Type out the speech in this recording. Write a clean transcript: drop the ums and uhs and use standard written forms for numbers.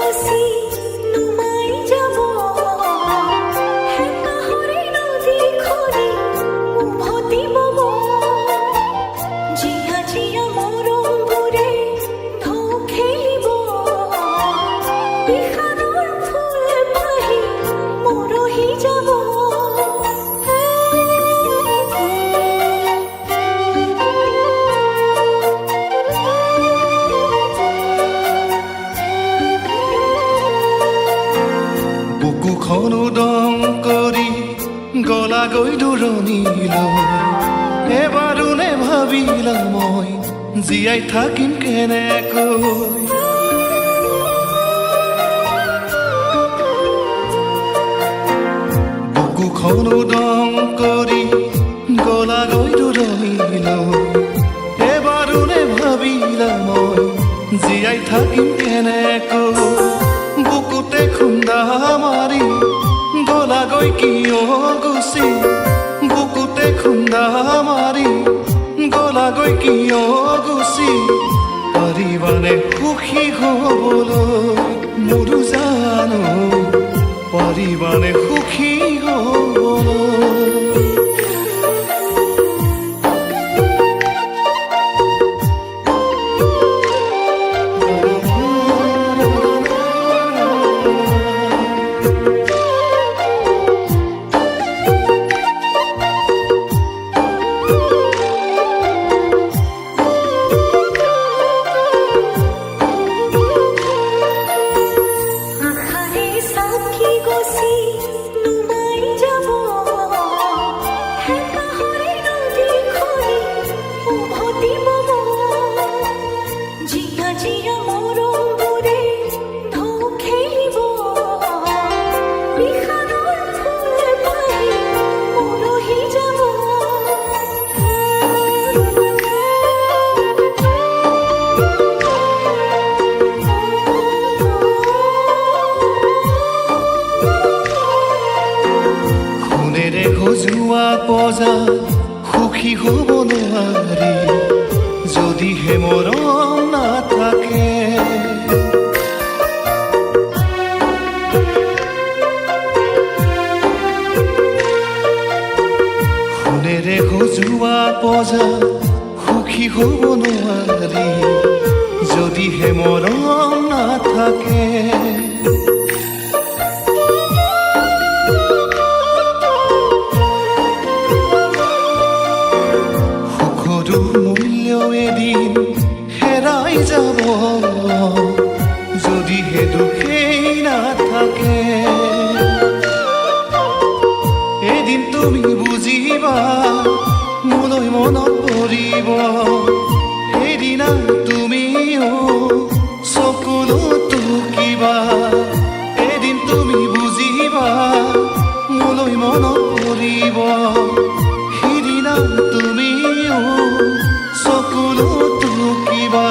গছি নুমাই যাব হেঁপাহৰে নদী খনি উভতি বব জিয়া জিয়া মৰমবোৰে ঢৌ খেলিব বিষাদৰ ফুল পাহি মৰহি যাব বুকুখন উদং কৰি গলাগৈ দূৰণিলৈ এবাৰো নেভাবিলা মই জীয়াই থাকিম কেনেকৈ বুকুখন উদং কৰি গলাগৈ দূৰণিলৈ এবাৰো নেভাবিলা মই জীয়াই থাকিম কেনেকৈ বুকুতে খুন্দা মাৰি গলাগৈ কিয় গুচি বুকুতে খুন্দা মাৰি গলাগৈ কিয় গুচি পাৰিবানে সুখী হ'বলৈ মোৰো জানো পাৰিবানে সুখী হ'বলৈ যোৱা পজা সুখী হ'ব নোৱাৰি যদিহে মৰম নাথাকে সোণেৰে সজোৱা পজা সুখী হ'ব নোৱাৰি যদিহে মৰম নাথাকে এদিন হেৰাই যাব যদিহে দুখেই নাথাকে এদিন তুমি বুজিবা মোলৈ মনত পৰিব সেইদিনা তুমিও চকুলত কিবা এদিন তুমি বুজিবা মোলৈ মনত পৰিব সেইদিনা তুমিও চকুলত কিবা